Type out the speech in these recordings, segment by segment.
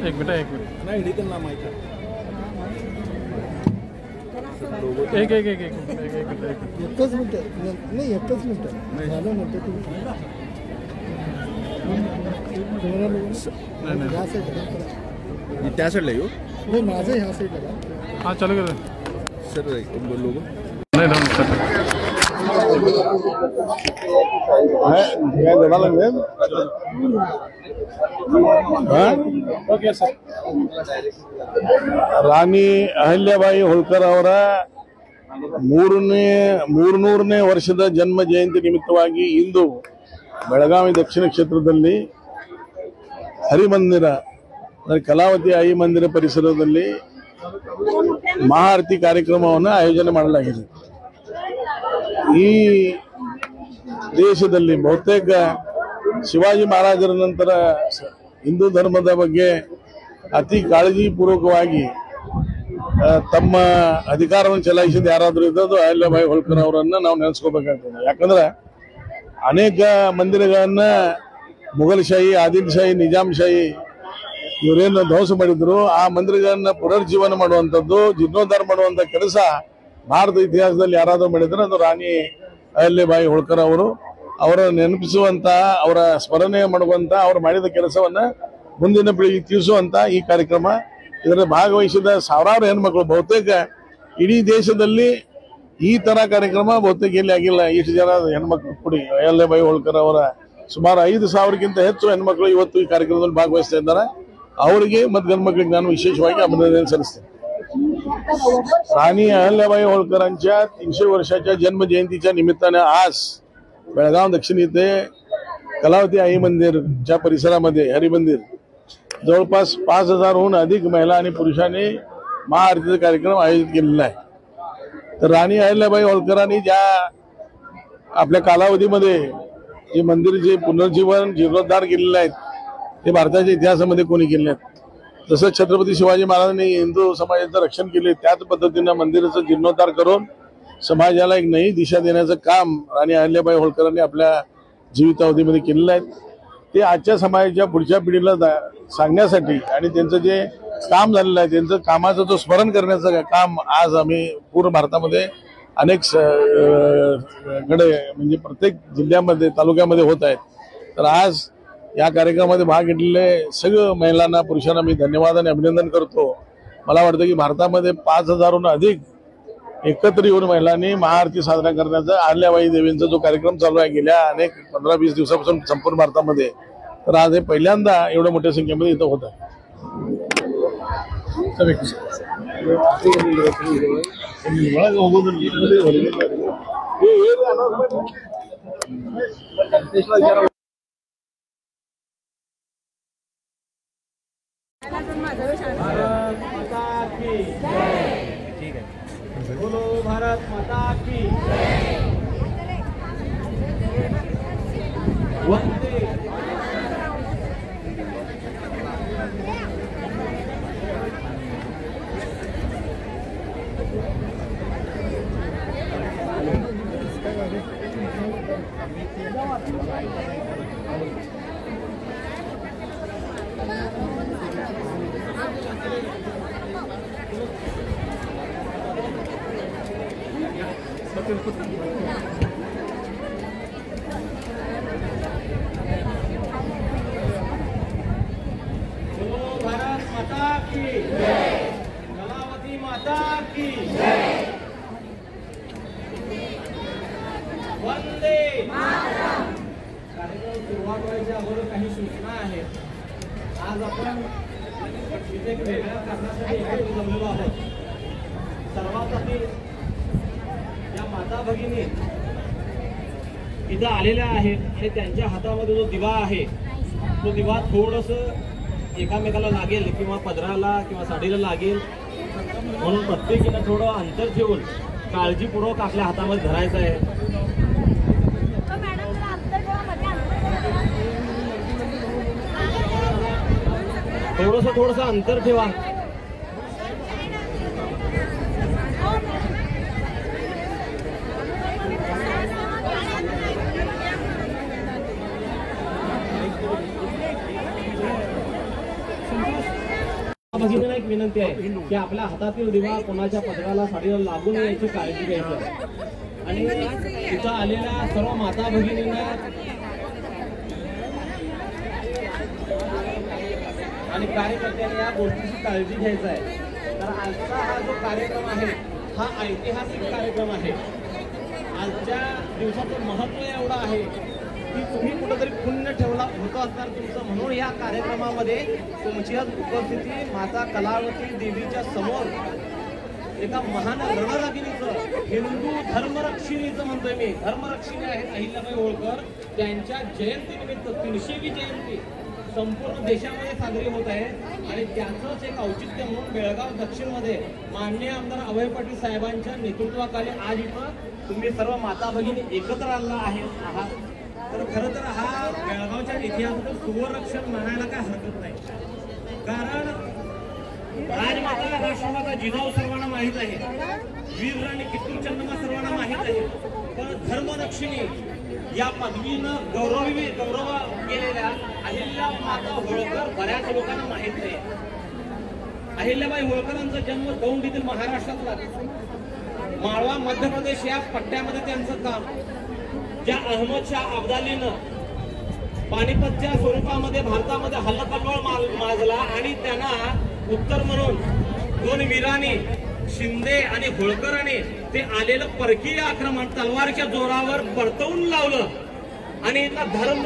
एक मिनिट नाही डिटेलला माहिती आहे. एक एकच मिनिट नाही एकच मिनिट झालं म्हणतो तुम्ही ह्या साईडला त्या साईडला येऊ नाही माझं ह्या साईडला हाँ चालू कर सर लोगो नहीं डाउन सर ओके सर. ರಾಣಿ ಅಹಲ್ಯಾಬಾಯಿ ಹೋಳ್ಕರ್ ಅವರ ಮೂರ್ನೂರನೇ ವರ್ಷದ ಜನ್ಮ ಜಯಂತಿ ನಿಮಿತ್ತವಾಗಿ ಇಂದು ಬೆಳಗಾವಿ ದಕ್ಷಿಣ ಕ್ಷೇತ್ರದಲ್ಲಿ ಹರಿಮಂದಿರ ಅಂದರೆ ಕಲಾವತಿ ಆಯಿ ಮಂದಿರ ಪರಿಸರದಲ್ಲಿ ಮಹಾಆರತಿ ಕಾರ್ಯಕ್ರಮವನ್ನು ಆಯೋಜನೆ ಮಾಡಲಾಗಿದೆ. ಈ ದೇಶದಲ್ಲಿ ಬಹುತೇಕ ಶಿವಾಜಿ ಮಹಾರಾಜರ ನಂತರ ಹಿಂದೂ ಧರ್ಮದ ಬಗ್ಗೆ ಅತಿ ಕಾಳಜಿಪೂರ್ವಕವಾಗಿ ತಮ್ಮ ಅಧಿಕಾರವನ್ನು ಚಲಾಯಿಸಿದ ಯಾರಾದರೂ ಇದ್ದದ್ದು ಅಹಲ್ಯಾಬಾಯಿ ಹೋಳ್ಕರ್ ಅವರನ್ನ ನಾವು ನೆನೆಸ್ಕೋಬೇಕಾಗ್ತದೆ. ಯಾಕಂದ್ರೆ ಅನೇಕ ಮಂದಿರಗಳನ್ನ ಮುಘಲ್ಶಾಹಿ, ಆದಿಲ್ಶಾಹಿ, ನಿಜಾಂಶಾಹಿ ಇವರೇನು ಧ್ವಂಸ ಮಾಡಿದ್ರು ಆ ಮಂದಿರಗಳನ್ನ ಪುನರ್ಜೀವನ ಮಾಡುವಂಥದ್ದು, ಜೀರ್ಣೋದ್ಧಾರ ಮಾಡುವಂಥ ಕೆಲಸ ಭಾರತ ಇತಿಹಾಸದಲ್ಲಿ ಯಾರಾದರೂ ಮಾಡಿದ್ರೆ ಅದು ರಾಣಿ ಅಹಲ್ಯಾಬಾಯಿ ಹೋಳ್ಕರ್ ಅವರು. ಅವರ ನೆನಪಿಸುವಂತ, ಅವರ ಸ್ಮರಣೆ ಮಾಡುವಂತ, ಅವರು ಮಾಡಿದ ಕೆಲಸವನ್ನ ಮುಂದಿನ ಪೀಳಿಗೆ ತಿಳಿಸುವಂತ ಈ ಕಾರ್ಯಕ್ರಮ. ಇದರಲ್ಲಿ ಭಾಗವಹಿಸಿದ ಸಾವಿರಾರು ಹೆಣ್ಮಕ್ಳು, ಬಹುತೇಕ ಇಡೀ ದೇಶದಲ್ಲಿ ಈ ತರ ಕಾರ್ಯಕ್ರಮ ಬಹುತೇಕ ಎಲ್ಲಿ ಆಗಿಲ್ಲ. ಇಷ್ಟು ಜನ ಹೆಣ್ಮಕ್ಳು ಕೂಡಿ ಅಹಲ್ಯಾಬಾಯಿ ಹೋಳ್ಕರ್ ಅವರ ಸುಮಾರು 5,000ಕ್ಕಿಂತ ಹೆಚ್ಚು ಹೆಣ್ಮಕ್ಳು ಇವತ್ತು ಈ ಕಾರ್ಯಕ್ರಮದಲ್ಲಿ ಭಾಗವಹಿಸ್ತಾ ಇದ್ದಾರೆ. ಅವರಿಗೆ ಮತ್ತು गणमक्ಳಿಗೆ ನಾನು विशेषವಾಗಿ अभिनंदन सಲ್ಲಿಸ್ತೇನೆ. राणी अहल्याबाई होळकरांच्या 300 वर्षाच्या जन्म जयंतीच्या निमित्ताने आज बेळगाव दक्षिण येथे कलावती आई मंदिरच्या परिसरामध्ये हरिमंदिर जवळपास 5,000हून अधिक महिला आणि पुरुषांनी महाआरतीचा कार्यक्रम आयोजित केलेला आहे. तर राणी अहल्याबाई होळकरांनी ज्या आपल्या कालावधीमध्ये जे मंदिरचे पुनर्जीवन, जीर्णोद्धार केलेले आहेत ते भारताच्या इतिहासामध्ये कोणी केले नाहीत. जसं छत्रपती शिवाजी महाराजांनी हिंदू समाजाचं रक्षण केले त्याच पद्धतीनं मंदिराचं जीर्णोद्धार करून समाजाला एक नई दिशा देण्याचं काम राणी अहल्याबाई होळकरांनी आपल्या जीवितावधीमध्ये केलेलं आहे. ते आजच्या समाजाच्या पुढच्या पिढीला सांगण्यासाठी आणि त्यांचं जे काम झालेलं आहे त्यांचं कामाचं जो स्मरण करण्याचं काम आज आम्ही पूर्ण भारतामध्ये अनेक कडे म्हणजे प्रत्येक जिल्ह्यामध्ये, तालुक्यामध्ये होत आहेत. तर आज या कार्यक्रमामध्ये भाग घेतलेले सगळ्या महिलांना, पुरुषांना मी धन्यवाद आणि अभिनंदन करतो. मला वाटतं की भारतामध्ये 5,000हून अधिक एकत्र येऊन महिलांनी महाआरती साजरा करण्याचा अहल्याबाई देवींचा जो कार्यक्रम चालू आहे गेल्या अनेक 15-20 दिवसापासून संपूर्ण भारतामध्ये, तर आज हे पहिल्यांदा एवढ्या मोठ्या संख्येमध्ये इथं होत आहे. भारत माता की जय. ठीक है. बोलो भारत माता की जय. वंदे बोलो भारत माता की जय. कलावती माता की जय. वंदे मातरम. कार्यक्रम सुरुवात व्हायच्या अगोदर काही सूचना आहेत. आज आपण इथे एक वेगळ्या कारणासाठी एकत्र जमलेलो आहोत. सर्वात आधी या माता भगिनी इथं आलेल्या आहेत आणि त्यांच्या हातामध्ये जो दिवा आहे तो दिवा थोडंसं एकामेकाला लागेल किंवा पदराला किंवा साडीला लागेल म्हणून प्रत्येकीनं थोडं अंतर ठेवून काळजीपूर्वक आपल्या हातामध्ये धरायचं आहे. थोडंसं अंतर ठेवा. भगिनींना एक विनंती आहे की आपल्या हातातील दिवा कोणाच्या पदराला साडीला लागू नये याची काळजी घ्यायची आहे आणि इथं आलेल्या सर्व माता भगिनींना आणि कार्यकर्त्यांनी या गोष्टीची काळजी घ्यायची आहे। तर आजचा हा जो कार्यक्रम आहे हा ऐतिहासिक कार्यक्रम आहे। आजच्या दिवसाचं महत्त्व एवढं आहे की तुम्ही कुठेतरी पुण्य ठेवला होतं असणार तुमचं, म्हणून या कार्यक्रमामध्ये तुमची आज उपस्थिती माता कलावती देवीच्या समोर एका महान रणरागिणीचं, हिंदू धर्मरक्षिणीचं म्हणतोय मी, धर्मरक्षिणी आहेत अहिल्याबाई होळकर, त्यांच्या जयंतीनिमित्त 300वी जयंती संपूर्ण देशामध्ये साजरी होत आहे आणि त्याचंच एक औचित्य म्हणून बेळगाव दक्षिणमध्ये माननीय आमदार अभय पाटील साहेबांच्या नेतृत्वाखाली आज इथं तुम्ही सर्व माता भगिनी एकत्र आहात। तर खरं तर हा बेळगावच्या इतिहासातील सुवर्णक्षण म्हणायला काय हरकत नाही, कारण राजमाता राष्ट्रमाता जिजाऊ सर्वांना माहीत आहे, वीर राणी कित्तूर चन्नम्मा सर्वांना माहीत आहे, पण धर्मरक्षिणी या पदवीनं गौरव केलेल्या अहिल्या माता होळकर बऱ्याच लोकांना माहीत नाही। अहिल्याबाई होळकरांचा जन्म दौंडीतील महाराष्ट्रातला, माळवा मध्य प्रदेश या पट्ट्यामध्ये त्यांचं काम, ज्या अहमद शाह अब्दालीनं पानिपतच्या स्वरूपामध्ये भारतामध्ये हल्लाकल्लोळ माजला आणि त्यांना उत्तर म्हणून 2 वीरांनी शिंदे आणि होळकरांनी ते आलेलं परकीय आक्रमण तलवारीच्या जोरावर परतवून लावलं आणि इथला धर्म,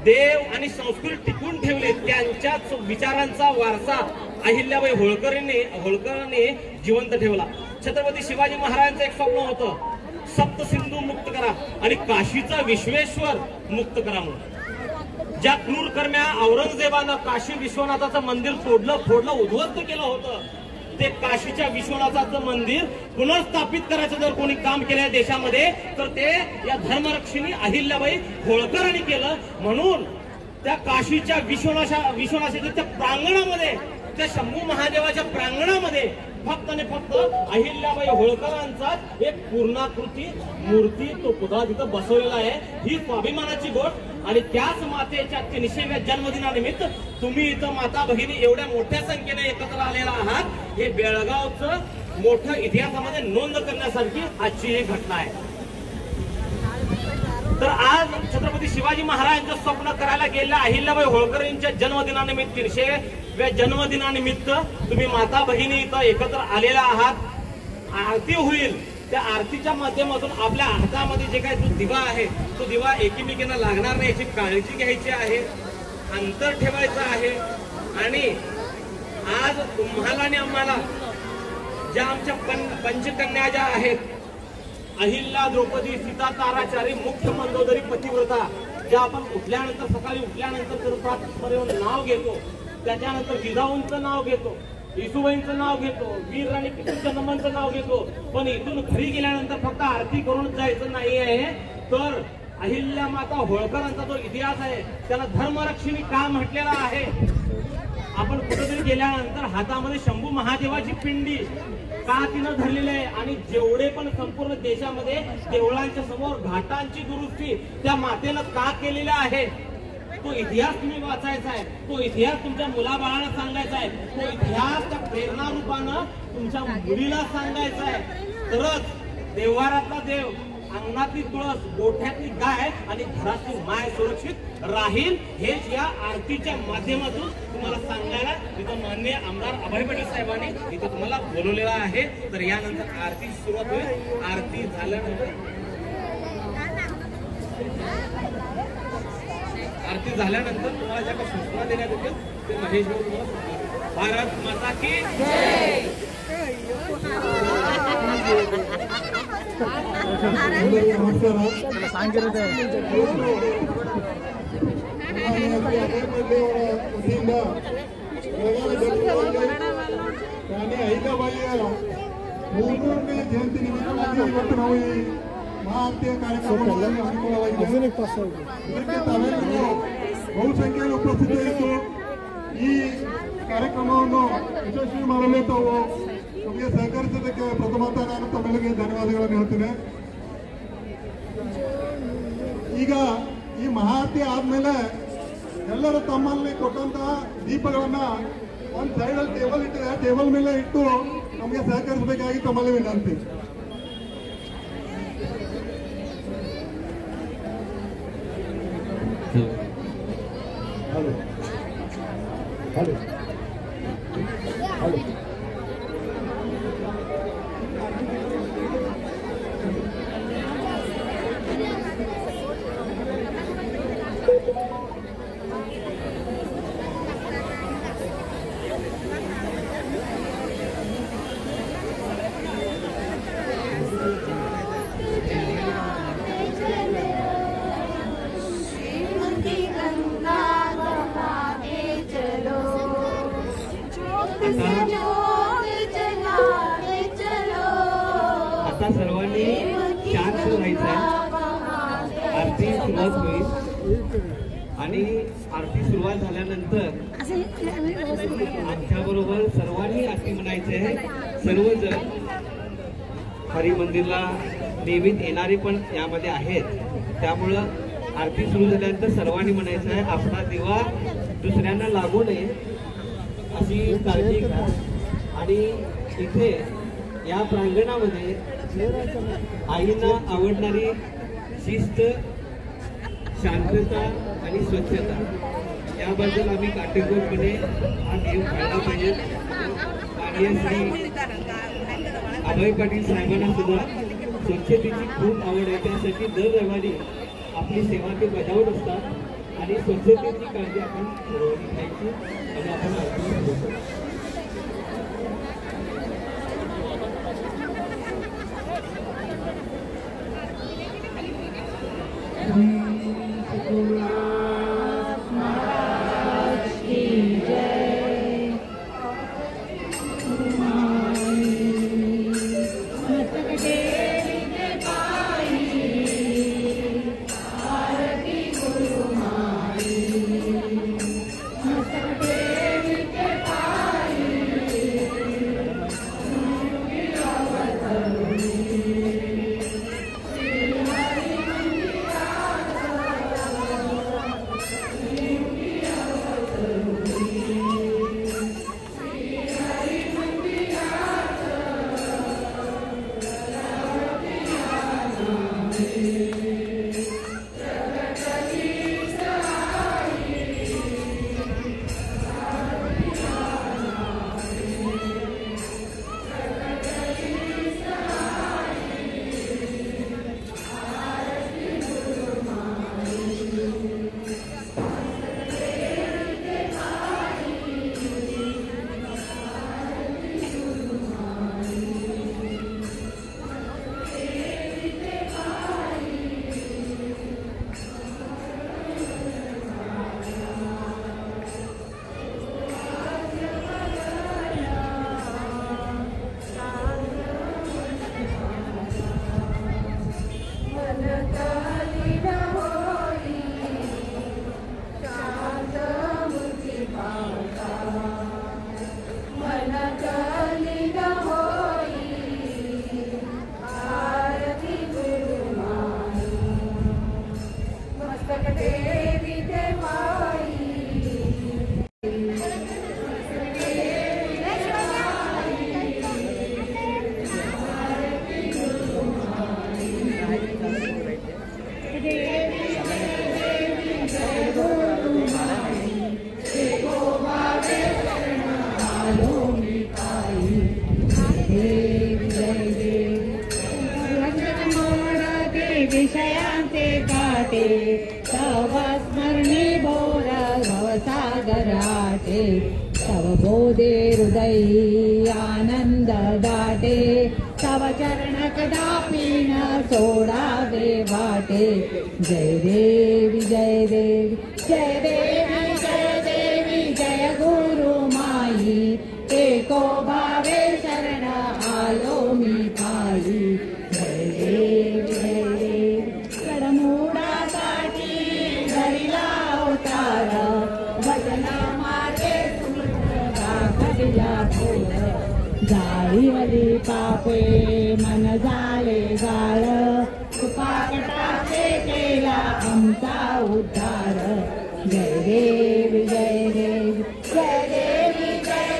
देव आणि संस्कृती टिकून ठेवले। त्यांच्याच विचारांचा वारसा अहिल्याबाई होळकरांनी जिवंत ठेवला। छत्रपती शिवाजी महाराजांचं एक स्वप्न होतं, सप्त सिंधू मुक्त करा आणि काशीचा विश्वेश्वर मुक्त करा म्हणून। ज्या क्रूरकर्म्या औरंगजेबानं काशी विश्वनाथाचं मंदिर फोडलं उद्ध्वस्त केलं होतं, ते काशीच्या विश्वनाथाचं मंदिर पुनर्स्थापित करायचं जर कोणी काम केलं देशामध्ये तर ते या धर्मरक्षिणी अहिल्याबाई होळकरांनी केलं। म्हणून त्या काशीच्या विश्वनाथाच्या प्रांगणामध्ये, त्या शंभू महादेवाच्या प्रांगणामध्ये फक्त आणि फक्त अहिल्याबाई होळकरांचा एक पूर्णाकृती मूर्ती तो पुतळा तिथं बसवलेला आहे। ही स्वाभिमानाची गोष्ट आणि त्याच मातेच्या 300व्या जन्मदिनानिमित्त तुम्ही इथं माता भगिनी एवढ्या मोठ्या संख्येने एकत्र आलेला आहात, हे बेळगावचं मोठं इतिहासामध्ये नोंद करण्यासारखी आजची एक घटना आहे। तर आज छत्रपती शिवाजी महाराजांचं स्वप्न करायला गेलेल्या अहिल्याबाई होळकर यांच्या जन्मदिनानिमित्त 300व्या जन्मदिनानिमित्त तुम्ही माता भगिनी इथं एकत्र आलेला आहात। आरती होईल, त्या आरतीच्या माध्यमातून आपल्या हातामध्ये जे काही जो दिवा आहे तो दिवा एकमेकींना लागणार नाही याची काळजी घ्यायची आहे, अंतर ठेवायचं आहे। आणि आज तुम्हाला आणि आम्हाला ज्या आमच्या पंचकन्या ज्या आहेत, अहिल्या, द्रौपदी, सीता, ताराचारी, मुख्य मंदोदरी, पतिव्रता, ज्या आपण सकाळी उठल्यानंतर नाव घेतो, त्याच्यानंतर जिजाऊंचं नाव घेतो, येशूबाईंचं नाव घेतो, वीर राणी कित्तूर चन्नम्मांचं नाव घेतो, पण इथून घरी गेल्यानंतर फक्त आरती करून जायचं नाही आहे। तर अहिल्या माता होळकरांचा जो इतिहास आहे त्याला धर्मरक्षिणी का म्हटलेला आहे। आपण कुठेतरी गेल्यानंतर हातामध्ये शंभू महादेवाची पिंडी का तिनं धरलेली आहे आणि जेवढे पण संपूर्ण देशामध्ये देवळांच्या समोर घाटांची दुरुस्ती त्या मातेनं का केलेला आहे, तो इतिहास तुम्ही वाचायचा आहे, तो इतिहास तुमच्या मुलाबाळांना सांगायचा आहे, तो इतिहास त्या प्रेरणा रूपानं तुमच्या मुलीला सांगायचा आहे। तरच देवारातला देव, अंगणातली तुळस, गोठ्यातली गाय आणि घरातली माय सुरक्षित राहील, हेच या आरतीच्या माध्यमातून तुम्हाला सांगायला तिथं माननीय आमदार अभय पाटील साहेबांनी इथं तुम्हाला बोलवलेलं आहे। तर यानंतर आरती सुरुवात होईल। आरती झाल्यानंतर तुम्हाला ज्या काही सूचना देण्यात येतील ते महेश भाऊ तुम्हाला। भारत माता की जय। ಅಹಿಲ್ಯಾಬಾಯಿಯ 300ನೇ ಜಯಂತಿ ನಿಮಿತ್ತವಾಗಿ ಇವತ್ತು ನಾವು ಈ ಮಹಾಆರತಿಯ ಕಾರ್ಯಕ್ರಮವನ್ನು ಹಮ್ಮಿಕೊಳ್ಳಲಾಗಿದೆ। ಇದಕ್ಕೆ ತಾವೆಲ್ಲರೂ ಬಹುಸಂಖ್ಯೆಯಲ್ಲಿ ಉಪಸ್ಥಿತರಿದ್ದು ಈ ಕಾರ್ಯಕ್ರಮವನ್ನು ಯಶಸ್ವಿ ಮಾಡಲು ತಾವು ನಮಗೆ ಸಹಕರಿಸಿದ್ದಕ್ಕೆ ಪ್ರಥಮತಃ ನಾನು ತಮ್ಮೆಲ್ಲರಿಗೆ ಧನ್ಯವಾದಗಳನ್ನು ಹೇಳ್ತೇನೆ। ಈಗ ಈ ಮಹಾಆರತಿ ಆದ್ಮೇಲೆ ಎಲ್ಲರೂ ತಮ್ಮಲ್ಲಿ ಕೊಟ್ಟಂತಹ ದೀಪಗಳನ್ನ ಒಂದು ಸೈಡಲ್ಲಿ ಟೇಬಲ್ ಇಟ್ಟಿದೆ, ಟೇಬಲ್ ಮೇಲೆ ಇಟ್ಟು ನಮಗೆ ಸಹಕರಿಸಬೇಕಾಗಿ ತಮ್ಮಲ್ಲಿ ವಿನಂತಿ. आता सर्वांनी शांत राहायचं आहे. आरती सुरुवात होईल आणि आरती सुरुवात झाल्यानंतर आमच्या बरोबर सर्वांनी आरती म्हणायचे आहे. सर्वजण हरिमंदिरला नेहमीच येणारे पण यामध्ये आहेत, त्यामुळं आरती सुरू झाल्यानंतर सर्वांनी म्हणायचं आहे आपला दिवा दुसऱ्यांना लागू नये अशी काळजी घ्या. आणि इथे या प्रांगणामध्ये आईंना आवडणारी शिस्त, शांतता आणि स्वच्छता याबद्दल आम्ही काटेकोरपणे हा नियम पाळला पाहिजे. माननीय श्री अभय पाटील साहेबांना सुद्धा स्वच्छतेची खूप आवड आहे, त्यासाठी दर रविवारी आपली सेवा ते बजावत असतात आणि स्वच्छतेची काळजी आपण सर्वांनी घ्यायची आणि आपण आरती सुरू करू. विषयांचे काटे तव स्मरणी बोर भवसागराटे तव बोधे हृदयी आनंद दाटे तव चरण कदापि न सोडावे वाटे. जय देवी जय देवी जय देवी जय देवी जय गुरु माई एको भावे शरण आलो मी पायी. जय देवी जय देवी कडमूडासाठी धरिला अवतार भजना मागे दाखविला थोर जाळीवली पापे मन झाले गाळ कृपाकटाचे केला आमचा उद्धार. जय देवी जय देवी जय देवी जय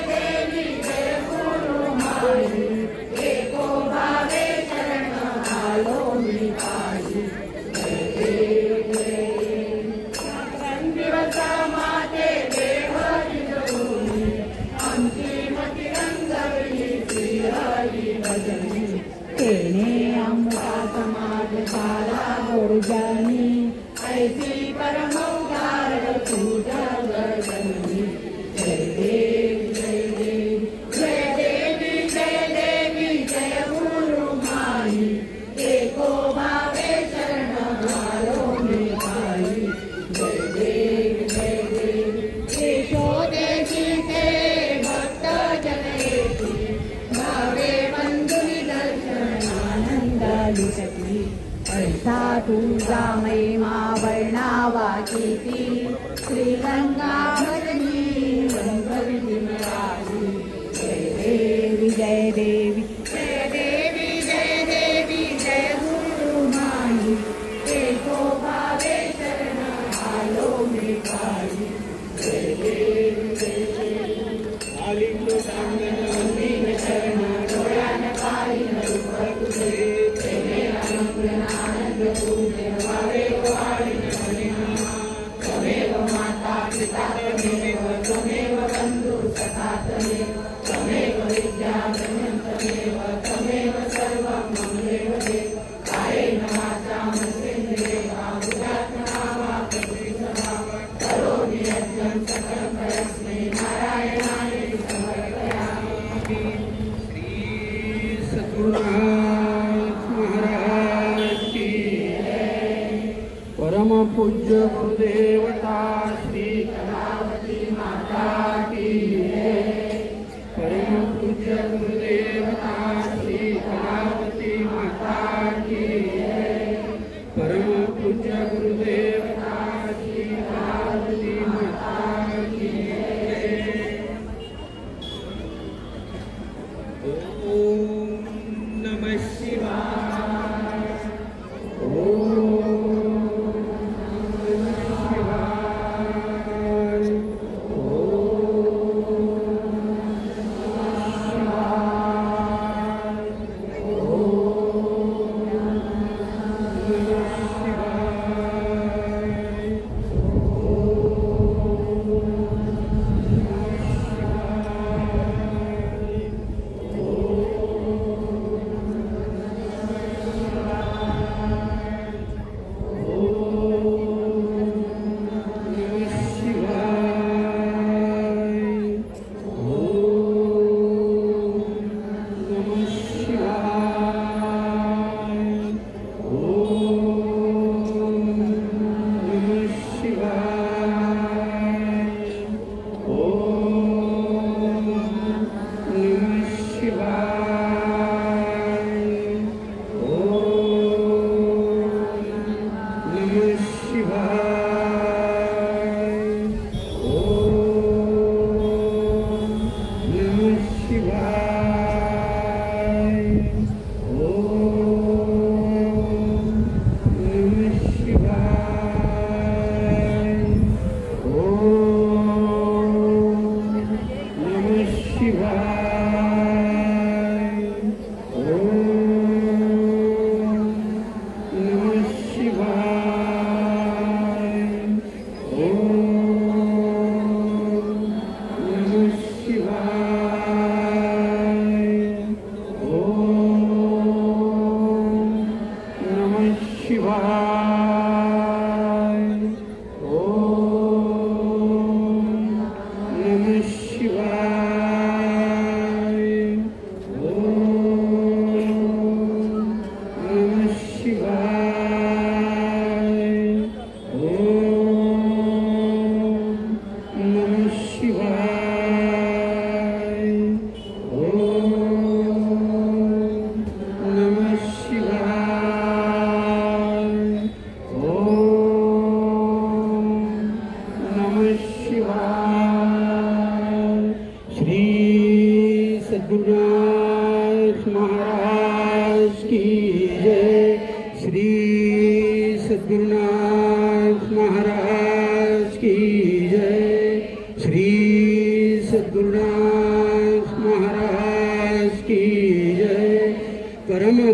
तीर्था तुझा महिमा वर्णावा किती श्रीगंगा भजनी वैभवी निराळी जय देवी जय देवी जय देवी जय देवी जय गुरु माई देखो भावे शरण आलो मी काळी जय देवी जय देवी आलिंगो सांगन शरण डोळ्यान पाहिन रूप तुझे प्रेमे आनंद तुझे वारे वारी तमेव माता पिता तमेव बंधु सखा तमेव विद्या तमेव तमेव सर्वं ममेव देव कायेन वाचा मनसेन्द्रियेण बुद्ध्यात्मना वा प्रकृतिः करोमि यज्ञं सकलं परस्मै नारायणाय समर्पयामि। श्री सद्गुरुनाथ महाराज की परम पूज्य गुरुदेवता श्री कलावती माता की परम पूज्य गुरुदेवता श्री कलावती माता की परम पूज्य गुरुदेवता श्री कलावती माता की ओम नमः शिवाय। ओम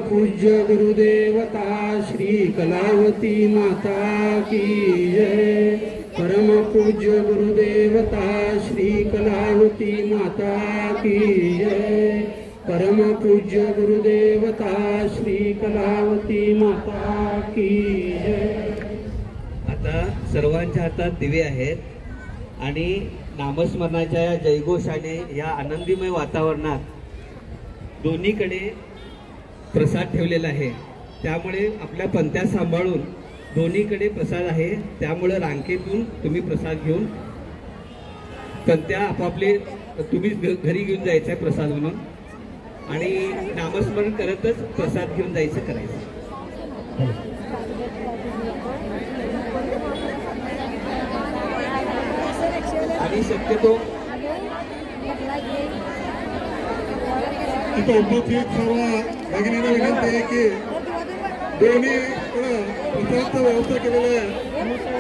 पूज्य गुरुदेवता श्री कलावती माता की जय। परम पूज्य गुरुदेवता श्री कलावती माता की जय। परम पूज्य गुरुदेवता श्री कलावती माता की जय। आता सर्वांच्या हातात दिवे आहेत आणि नामस्मरणाच्या या जयघोषाने या आनंदीमय वातावरणात दोन्हीकडे प्रसाद ठेवलेला आहे, त्यामुळे आपल्या पंथ्या सांभाळून दोन्हीकडे प्रसाद आहे, त्यामुळे रांकेतून तुम्ही प्रसाद घेऊन पंथ्या आपापले तुम्ही घरी घेऊन जायचं आहे प्रसाद म्हणून आणि नामस्मरण करतच प्रसाद घेऊन जायचं करायचं। आणि शक्यतो इथं उपस्थित सर्व भगिनींना विनंती आहे की दोन्ही प्रसादाचा व्यवस्था केलेला आहे,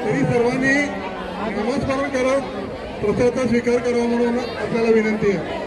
तरी सर्वांनी नमस्कार करत प्रसादाचा स्वीकार करावा म्हणून आपल्याला विनंती आहे.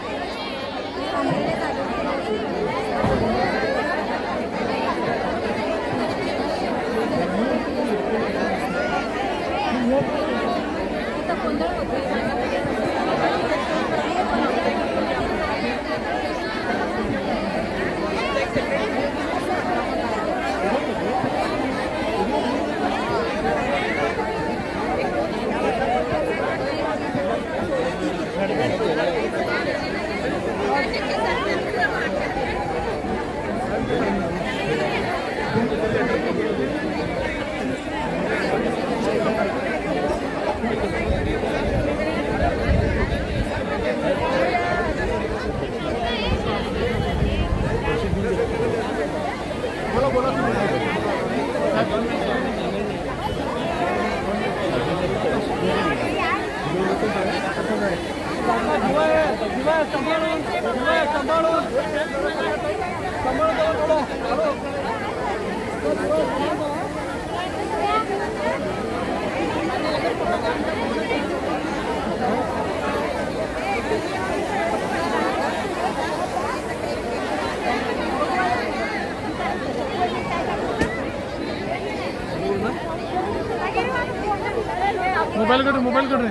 मोबाईल कर रे.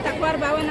तक्वार बावन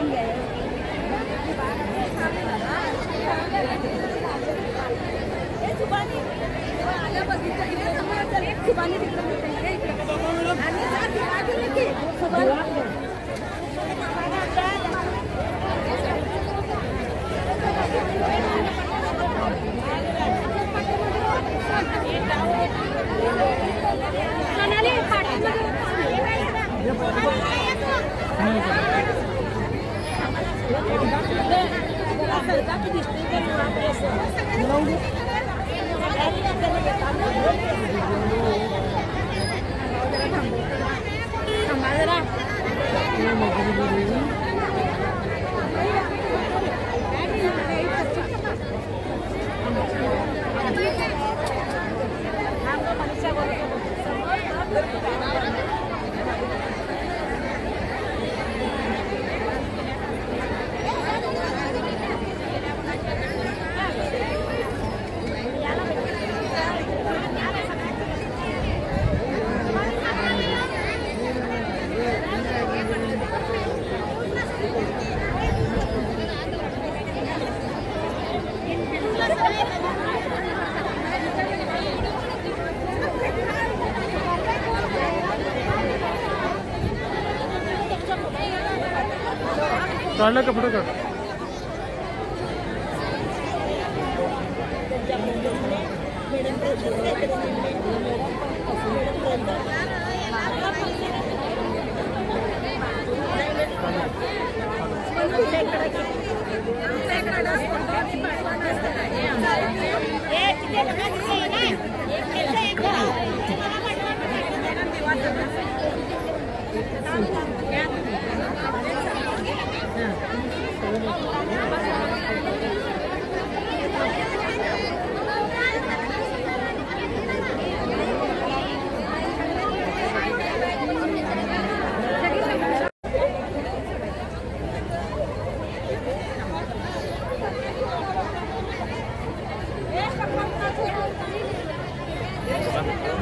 काढला का फोटो काढ.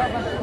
Bye-bye.